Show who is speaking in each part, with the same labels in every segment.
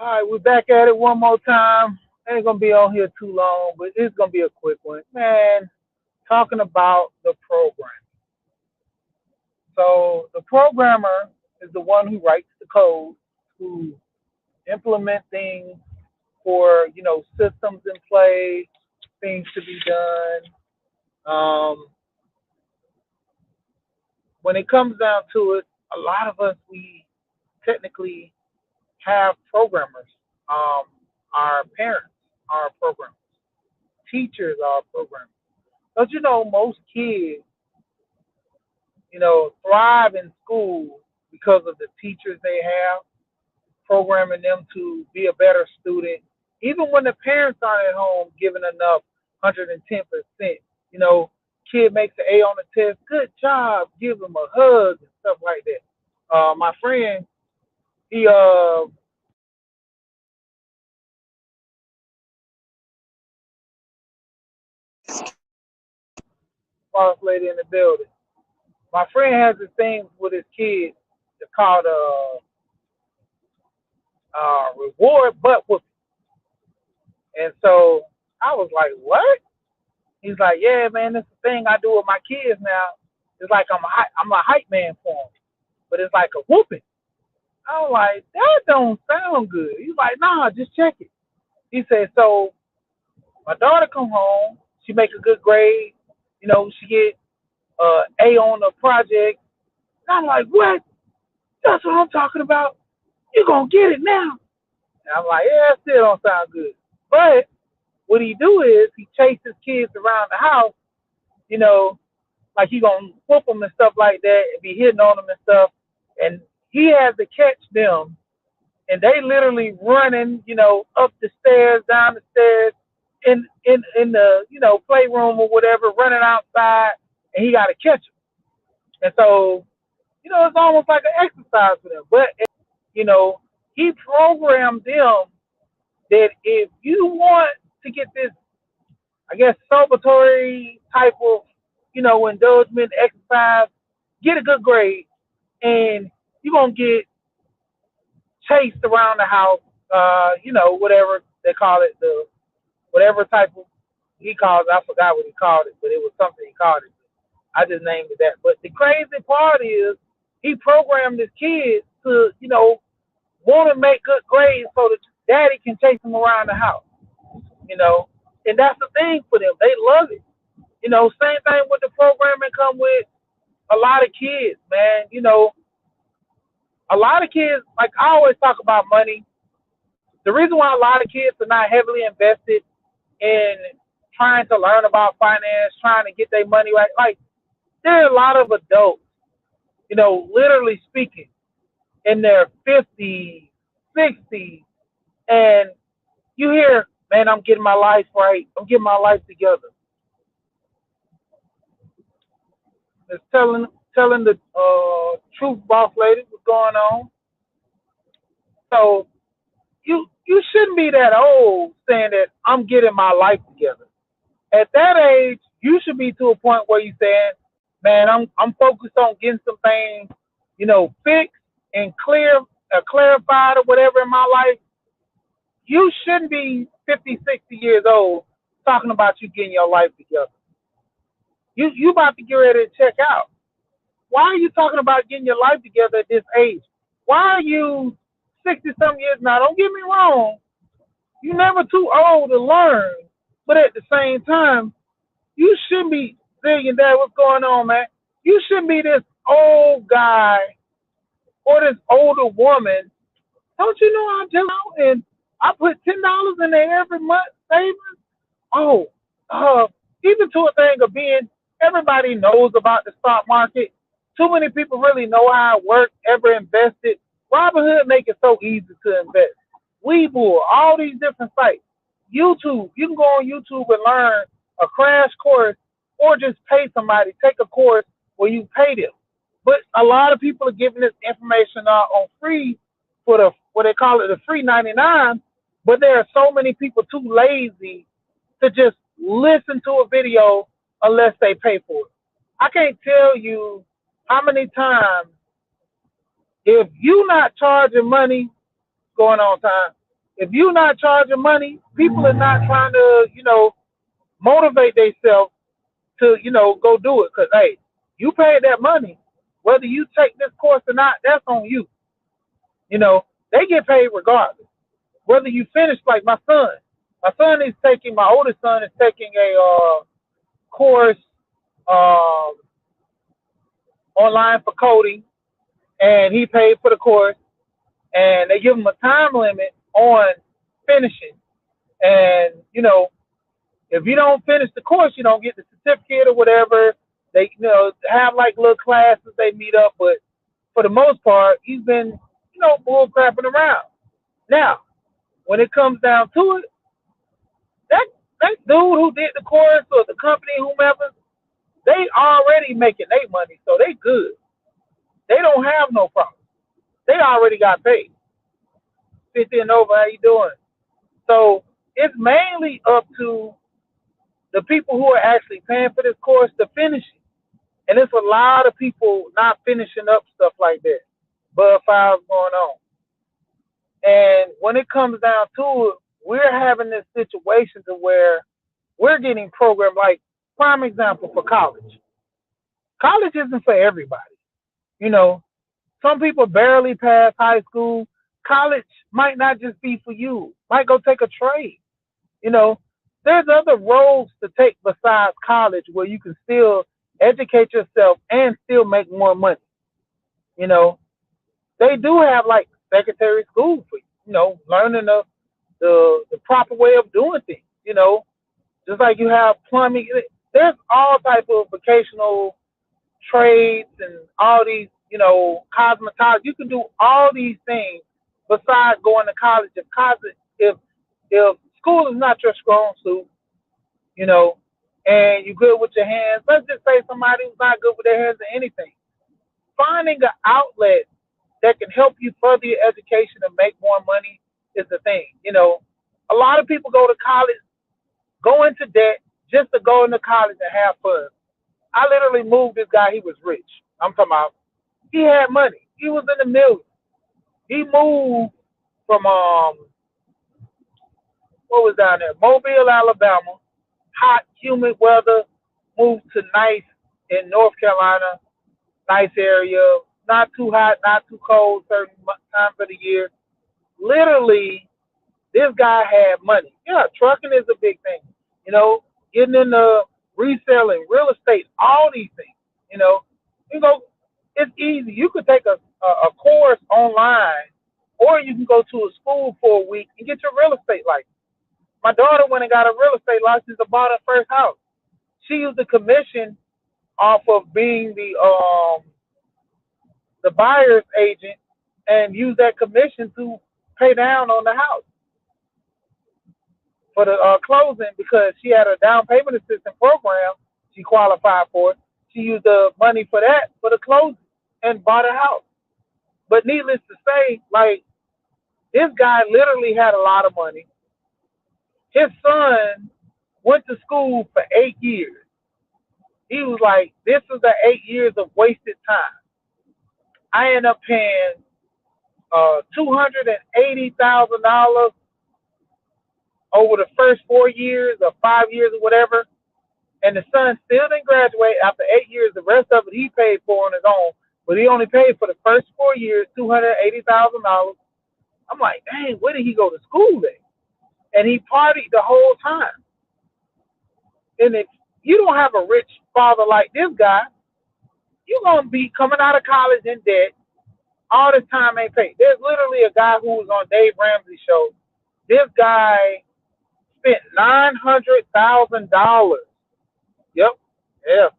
Speaker 1: All right, we're back at it one more time. Ain't gonna be on here too long, but it's gonna be a quick one. Man, talking about the program. So the programmer is the one who writes the code, who implement things for, systems in play, things to be done. Um, when it comes down to it, a lot of us we technically have programmers. Um, our parents are programmers. Teachers are programmers. But most kids, thrive in school because of the teachers they have, programming them to be a better student. Even when the parents aren't at home giving enough 110%, you know, kid makes an A on the test, good job, give him a hug and stuff like that. My friend, he boss lady in the building. My friend has this thing with his kids. It's called reward butt whooping. And so I was like, what? He's like, yeah, man, this is the thing I do with my kids now. It's like I'm a hype man for them, but it's like a whooping. I was like, that don't sound good. He's like, nah, just check it. He said, so my daughter come home, she make a good grade, she get A on the project. And I'm like, what? That's what I'm talking about. You gonna get it now? And I'm like, yeah, that still don't sound good. But what he do is he chases kids around the house, you know, like he gonna whoop them and stuff like that, and be hitting on them and stuff. And he has to catch them, and they literally running, up the stairs, down the stairs, in the playroom or whatever, running outside, and he got to catch them. And so, it's almost like an exercise for them. But you know, he programmed them that if you want to get this, I guess, celebratory type of, indulgement exercise, get a good grade, and you're gonna get chased around the house, whatever they call it, the whatever type of he calls it, I forgot what he called it, but it was something he called it. I just named it that. But the crazy part is he programmed his kids to, want to make good grades so that daddy can chase them around the house, you know. And that's the thing for them. They love it. Same thing with the programming come with a lot of kids, man. A lot of kids, like I always talk about money. The reason why a lot of kids are not heavily invested in trying to learn about finance, trying to get their money right, like there are a lot of adults, literally speaking, in their 50s, 60s, and you hear, man, I'm getting my life right. I'm getting my life together. It's telling the truth, boss lady, what's going on. So you shouldn't be that old saying that I'm getting my life together. At that age, you should be to a point where you saying, man, I'm focused on getting some things, fixed and clarified or whatever in my life. You shouldn't be 50, 60 years old talking about you getting your life together. You about to get ready to check out. Why are you talking about getting your life together at this age? Why are you 60 some years now? Don't get me wrong. You're never too old to learn. But at the same time, you shouldn't be thinking that what's going on, man. You shouldn't be this old guy or this older woman. Don't you know I'm just out and I put $10 in there every month saving? Oh, uh, even to a thing of being everybody knows about the stock market. Too many people really know how it works, ever invested. Robinhood make it so easy to invest. Webull, all these different sites. YouTube, you can go on YouTube and learn a crash course or just pay somebody, take a course where you pay them. But a lot of people are giving this information out on free for the what they call it the free 99. But there are so many people too lazy to just listen to a video unless they pay for it. I can't tell you how many times if you not charging money going on time. If you're not charging money, people are not trying to, motivate themselves to, go do it. Cause hey, you paid that money. Whether you take this course or not, that's on you. You know, they get paid regardless. Whether you finish, like my oldest son is taking a course um, online for coding, and he paid for the course, and they give him a time limit on finishing. And if you don't finish the course, you don't get the certificate or whatever. They, have like little classes they meet up, but for the most part, he's been, bull crapping around. Now, when it comes down to it, that that dude who did the course or the company, whomever, they already making their money, so they good. They don't have no problem. They already got paid. 50 and over, how you doing? So it's mainly up to the people who are actually paying for this course to finish it. And it's a lot of people not finishing up stuff like that. Bud files going on. And when it comes down to it, we're having this situation to where we're getting programmed like prime example for college. College isn't for everybody. You know, some people barely pass high school. College might not just be for you. Might go take a trade. You know, there's other roads to take besides college where you can still educate yourself and still make more money. You know, they do have like secondary school for you. Learning the proper way of doing things. Just like you have plumbing. There's all type of vocational trades and all these, cosmetology. You can do all these things besides going to college. If school is not your strong suit, you know, and you're good with your hands, let's just say somebody who's not good with their hands or anything. Finding an outlet that can help you further your education and make more money is the thing. A lot of people go to college, go into debt just to go into college and have fun. I literally moved this guy. He was rich. I'm talking about he had money. He was in the millions. He moved from what was down there? Mobile, Alabama. Hot, humid weather. Moved to nice in North Carolina. Nice area. Not too hot, not too cold. Certain times of the year. Literally, this guy had money. Yeah, trucking is a big thing. You know, getting into reselling, real estate, all these things. You know, you go. It's easy. You could take a course online, or you can go to a school for a week and get your real estate license. My daughter went and got a real estate license and bought her first house. She used the commission off of being the buyer's agent and used that commission to pay down on the house for the closing because she had a down payment assistance program she qualified for. She used the money for that for the closing and bought a house. But needless to say, like this guy literally had a lot of money. His son went to school for 8 years. He was like, this was the 8 years of wasted time. I ended up paying $280,000 over the first 4 years or 5 years or whatever. And the son still didn't graduate after 8 years. The rest of it he paid for on his own, but he only paid for the first 4 years, $280,000. I'm like, dang, where did he go to school then? And he partied the whole time. And if you don't have a rich father like this guy, you're gonna be coming out of college in debt. All this time ain't paid. There's literally a guy who was on Dave Ramsey's show. This guy spent $900,000. Yep. Yeah.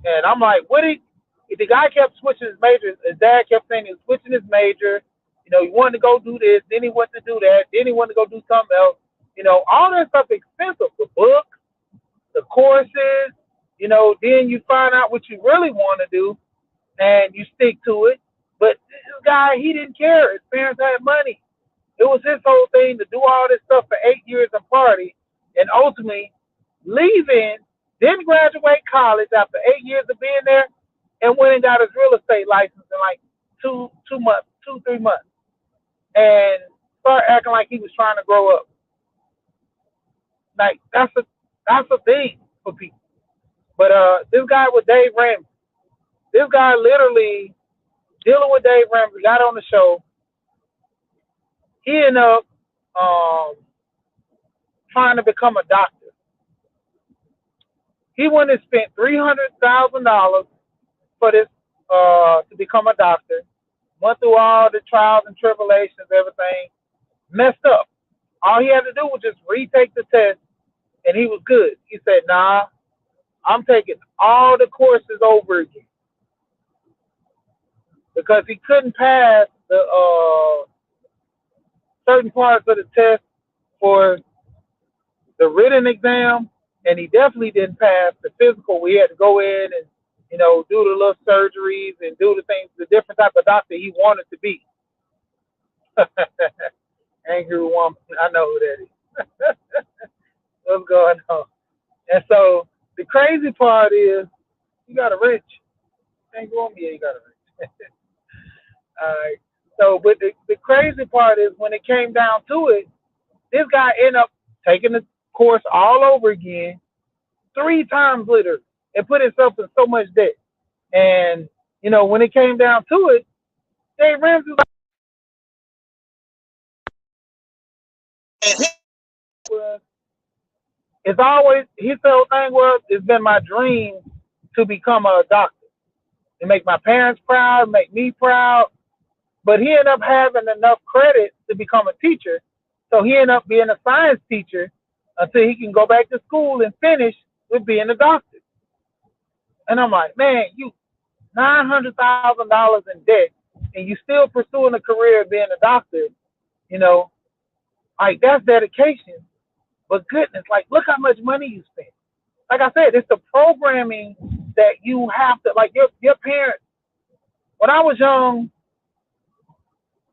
Speaker 1: And I'm like, what he? The guy kept switching his majors. His dad kept saying he was switching his major. He wanted to go do this, then he wanted to do that, then he wanted to go do something else. All that stuff expensive. The book, the courses. Then you find out what you really want to do, and you stick to it. But this guy, he didn't care. His parents had money. It was his whole thing to do all this stuff for 8 years and party, and ultimately leaving, then graduate college after 8 years of being there, and went and got his real estate license in like 3 months. And start acting like he was trying to grow up. Like that's a thing for people. But this guy with Dave Ramsey, this guy literally dealing with Dave Ramsey got on the show. He ended up um, trying to become a doctor. He went and spent $300,000 for this to become a doctor. Went through all the trials and tribulations, everything. Messed up. All he had to do was just retake the test, and he was good. He said, "Nah, I'm taking all the courses over again because he couldn't pass the certain parts of the test for the written exam, and he definitely didn't pass the physical. We had to go in and do the little surgeries and do the things, the different type of doctor he wanted to be." Angry woman, I know who that is. What's going on? And so the crazy part is, you got a wrench. Angry woman, yeah, you got a wrench. All right. So, but the crazy part is when it came down to it, this guy ended up taking the course all over again, three times later, and put himself in so much debt. And when it came down to it, Dave Ramsey was, it's always, he felt thing was, it's been my dream to become a doctor, to make my parents proud, make me proud. But he ended up having enough credit to become a teacher, so he ended up being a science teacher until he can go back to school and finish with being a doctor. And I'm like, man, you $900,000 in debt, and you still pursuing a career of being a doctor. You know, like that's dedication. But goodness, like look how much money you spend. Like I said, it's the programming that you have to, like your parents. When I was young,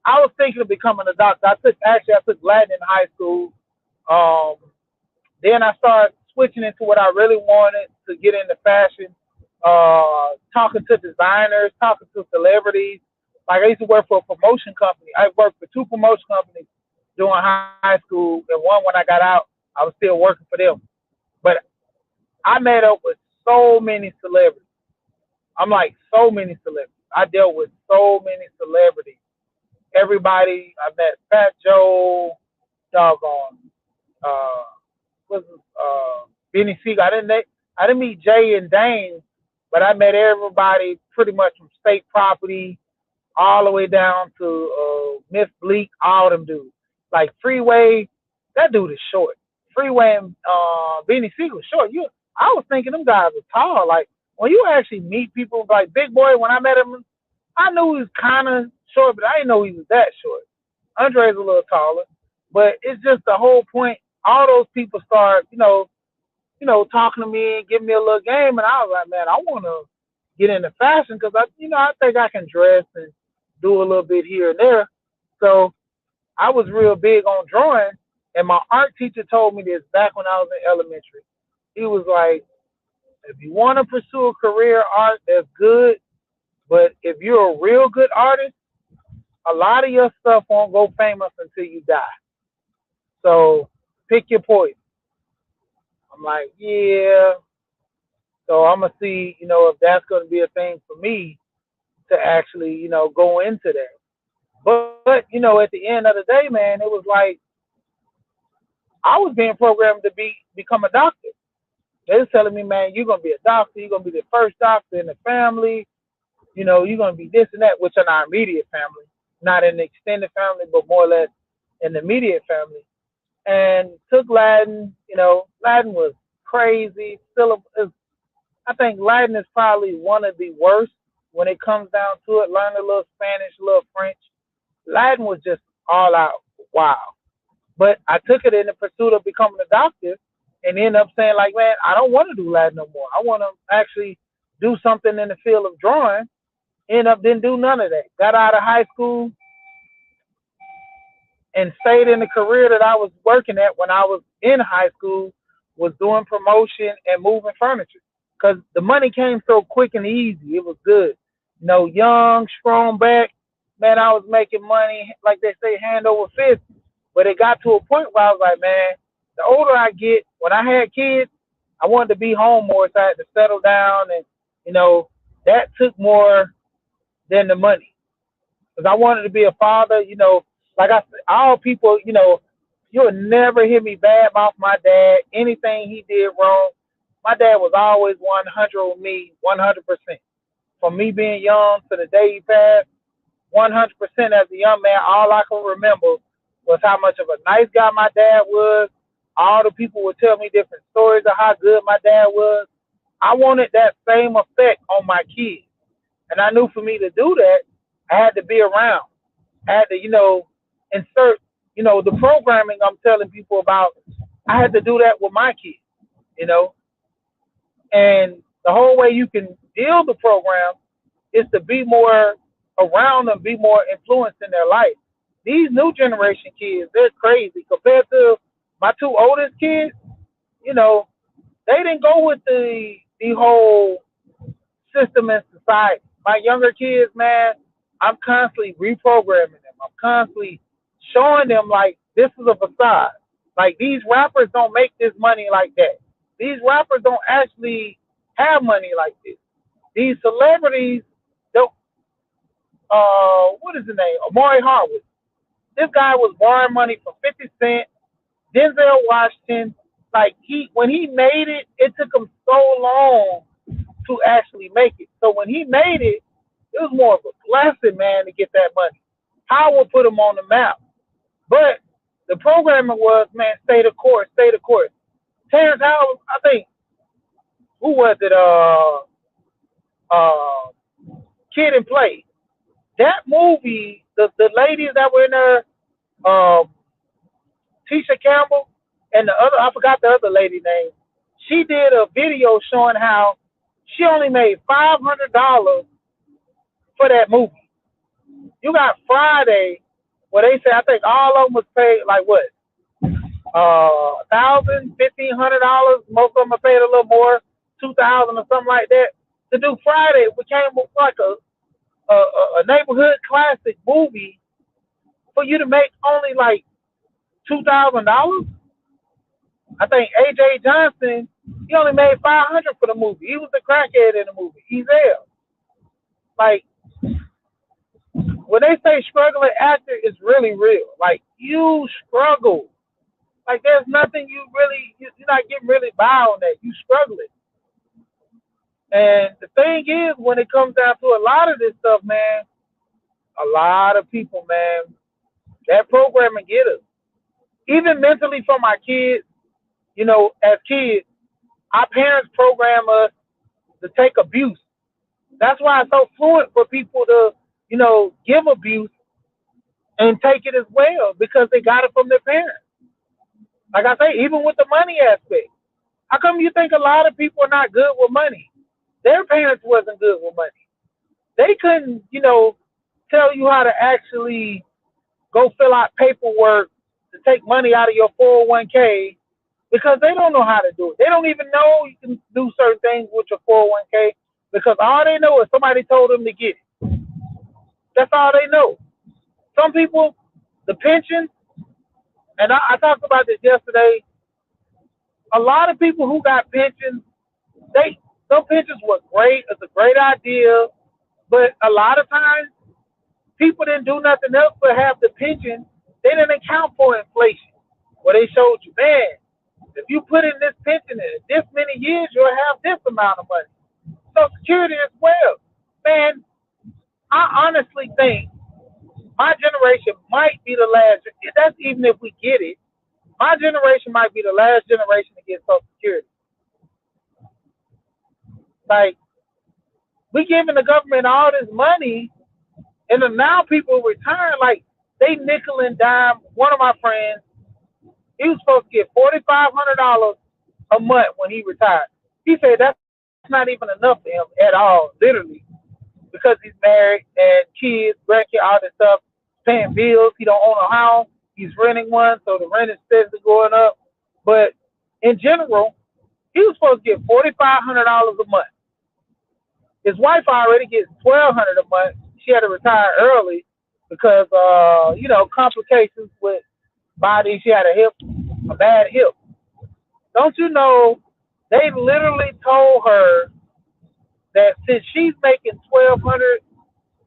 Speaker 1: I was thinking of becoming a doctor. I took Latin in high school. Um, then I started switching into what I really wanted to get into fashion. Talking to designers, talking to celebrities. Like I used to work for a promotion company. I worked for two promotion companies during high school, and one when I got out, I was still working for them. But I met up with so many celebrities. I'm like so many celebrities. I dealt with so many celebrities. Everybody. I met Fat Joe, doggone, uh, was Benny Siegel. I didn't meet Jay and Dane, but I met everybody pretty much from State Property all the way down to Miss Bleak, all them dudes. Like Freeway, that dude is short. Freeway and Benny Siegel is short. I was thinking them guys are tall. Like when you actually meet people like Big Boy, when I met him, I knew he was kind of short, but I didn't know he was that short. Andre's a little taller, but it's just the whole point. All those people start, talking to me and giving me a little game, and I was like, man, I want to get into fashion because I think I can dress and do a little bit here and there. So I was real big on drawing, and my art teacher told me this back when I was in elementary. He was like, if you want to pursue a career art, that's good, but if you're a real good artist, a lot of your stuff won't go famous until you die. So pick your poison. I'm like, yeah. So I'm gonna see, if that's gonna be a thing for me to actually, go into that. But at the end of the day, man, it was like I was being programmed to become a doctor. They was telling me, man, you're gonna be a doctor. You're gonna be the first doctor in the family. You're gonna be this and that, which in our immediate family, not in the extended family, but more or less in the immediate family. And took Latin. Latin was crazy. Still, I think Latin is probably one of the worst when it comes down to it. Learn a little Spanish, a little French. Latin was just all out wow. But I took it in the pursuit of becoming a doctor and ended up saying, like, man, I don't want to do Latin no more. I want to actually do something in the field of drawing. End up didn't do none of that. Got out of high school and stayed in the career that I was working at when I was in high school, was doing promotion and moving furniture. Because the money came so quick and easy. It was good. Young, strong back. Man, I was making money, like they say, hand over fist. But it got to a point where I was like, man, the older I get, when I had kids, I wanted to be home more, so I had to settle down, and you know that took more than the money because I wanted to be a father. Like I said, all people, you'll never hear me bad mouth my dad. Anything he did wrong, my dad was always 100 with me, 100%. From me being young to the day he passed, 100% as a young man, all I can remember was how much of a nice guy my dad was. All the people would tell me different stories of how good my dad was. I wanted that same effect on my kids. And I knew for me to do that, I had to be around. I had to, insert, the programming I'm telling people about. I had to do that with my kids, you know. And the whole way you can build the program is to be more around them, be more influenced in their life. These new generation kids, they're crazy compared to my two oldest kids. You know, they didn't go with the whole system in society. My younger kids, man, I'm constantly reprogramming them. I'm constantly showing them like this is a facade. Like these rappers don't make this money like that. These rappers don't actually have money like this. These celebrities don't. What is the name? Amari Harwood. This guy was borrowing money from 50 Cent, Denzel Washington. Like when he made it, it took him so long to actually make it. So when he made it, it was more of a blessing, man, to get that money. Howard put him on the map. But the programming was, man, stay the course, stay the course. Terrence Howard, I think, who was it? Kid and Play. That movie, the ladies that were in there, um, Tisha Campbell and the other, I forgot the other lady name. She did a video showing how she only made $500 for that movie. You got Friday, where they say I think all of them was paid like what, $1,000, $1,500. Most of them are paid a little more, 2,000 or something like that. To do Friday it became like a neighborhood classic movie for you to make only like $2,000. I think AJ Johnson, he only made 500 for the movie. He was the crackhead in the movie. He's there. Like when they say struggling actor, it's really real. Like you struggle. Like there's nothing you're not getting really by on that. You struggling. And the thing is, when it comes down to a lot of this stuff, man, a lot of people, man, that programming get us. Even mentally for my kids, as kids, our parents program us to take abuse. That's why it's so fluent for people to, give abuse and take it as well because they got it from their parents. Like I say, even with the money aspect, how come you think a lot of people are not good with money? Their parents wasn't good with money. They couldn't, tell you how to actually go fill out paperwork to take money out of your 401k because they don't know how to do it. They don't even know you can do certain things with your 401k because all they know is somebody told them to get it. That's all they know. Some people, the pension, and I talked about this yesterday. A lot of people who got pensions, some pensions were great. It's a great idea, but a lot of times people didn't do nothing else but have the pension. They didn't account for inflation. Well, they showed you, man, if you put in this pension in this many years, you'll have this amount of money. Social Security as well. Man, I honestly think my generation might be the last. That's even if we get it. My generation might be the last generation to get Social Security. Like, we giving the government all this money, and then now people retire. Like, they nickel and dime. One of my friends, he was supposed to get $4,500 a month when he retired. He said that's not even enough for him at all, literally, because he's married and kids, grandkids, all this stuff, paying bills. He don't own a house. He's renting one, so the rent is steadily going up. But in general, he was supposed to get $4,500 a month. His wife already gets $1,200 a month. She had to retire early because complications with body. She had a bad hip. Don't you know? They literally told her that since she's making 1,200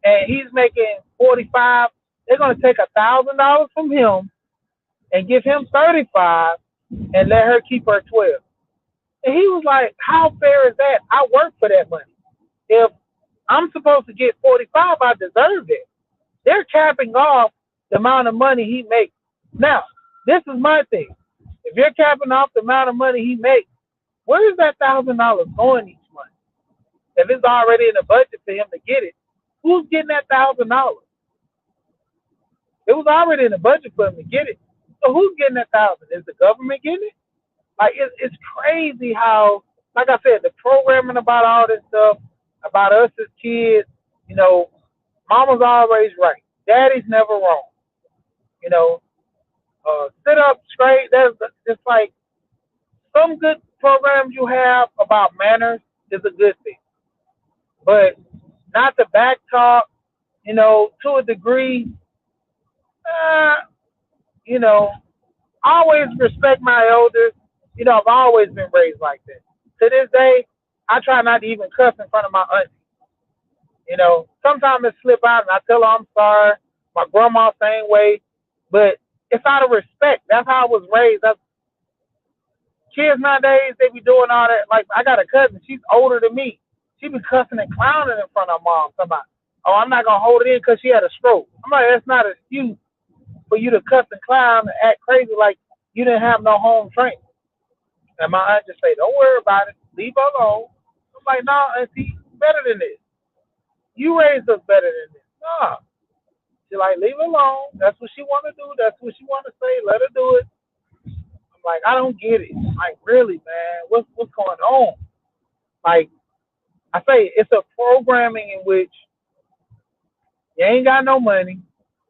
Speaker 1: and he's making 45, they're gonna take $1,000 from him and give him 35 and let her keep her 12. And he was like, "How fair is that? I work for that money. If I'm supposed to get 45, I deserve it." They're capping off the amount of money he makes. Now, this is my thing. If you're capping off the amount of money he makes, where is that $1,000 going each month? If it's already in the budget for him to get it, who's getting that $1,000? It was already in the budget for him to get it. So who's getting that 1,000? Is the government getting it? Like it's crazy how, like I said, the programming about all this stuff about us as kids. You know, mama's always right. Daddy's never wrong. You know, sit up straight. There's it's like some good programs you have about manners is a good thing, but not to back talk. You know, to a degree. Uh, you know, always respect my elders. You know, I've always been raised like that. To this day, I try not to even cuss in front of my auntie. You know, sometimes it slip out and I tell her I'm sorry. My grandma same way, but it's out of respect. That's how I was raised. That's, kids nowadays, they be doing all that. Like I got a cousin, she's older than me. She be cussing and clowning in front of mom. Somebody, oh, I'm not gonna hold it in because she had a stroke. I'm like, that's not an excuse for you to cuss and clown and act crazy like you didn't have no home training. And my aunt just say, don't worry about it. Leave her alone. I'm like, no, nah, auntie, better than this. You raised us better than this. Nah. She like, leave her alone. That's what she want to do. That's what she want to say. Let her do it. I'm like, I don't get it. Like, really, man, what's going on? Like, I say, it's a programming in which you ain't got no money.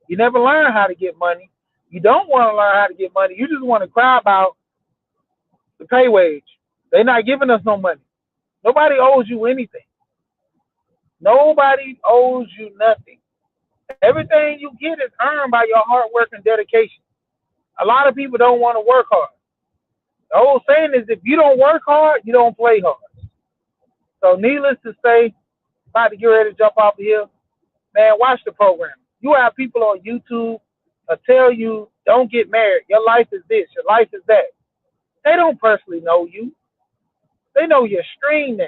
Speaker 1: You never learn how to get money. You don't want to learn how to get money. You just want to cry about the pay wage. They're not giving us no money. Nobody owes you anything. Nobody owes you nothing. Everything you get is earned by your hard work and dedication. A lot of people don't want to work hard. The old saying is if you don't work hard, you don't play hard. So needless to say, about to get ready to jump off the hill, man, watch the program. You have people on YouTube tell you don't get married. Your life is this. Your life is that. They don't personally know you. They know your stream name.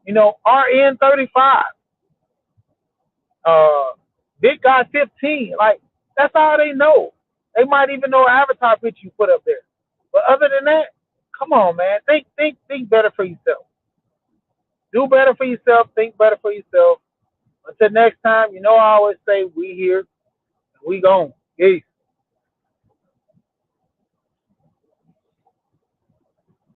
Speaker 1: You know, RN35, Big Guy 15. Like, that's all they know. They might even know an avatar picture you put up there. But other than that, come on, man. Think better for yourself. Do better for yourself. Think better for yourself. Until next time, you know I always say we here, we gone. Peace.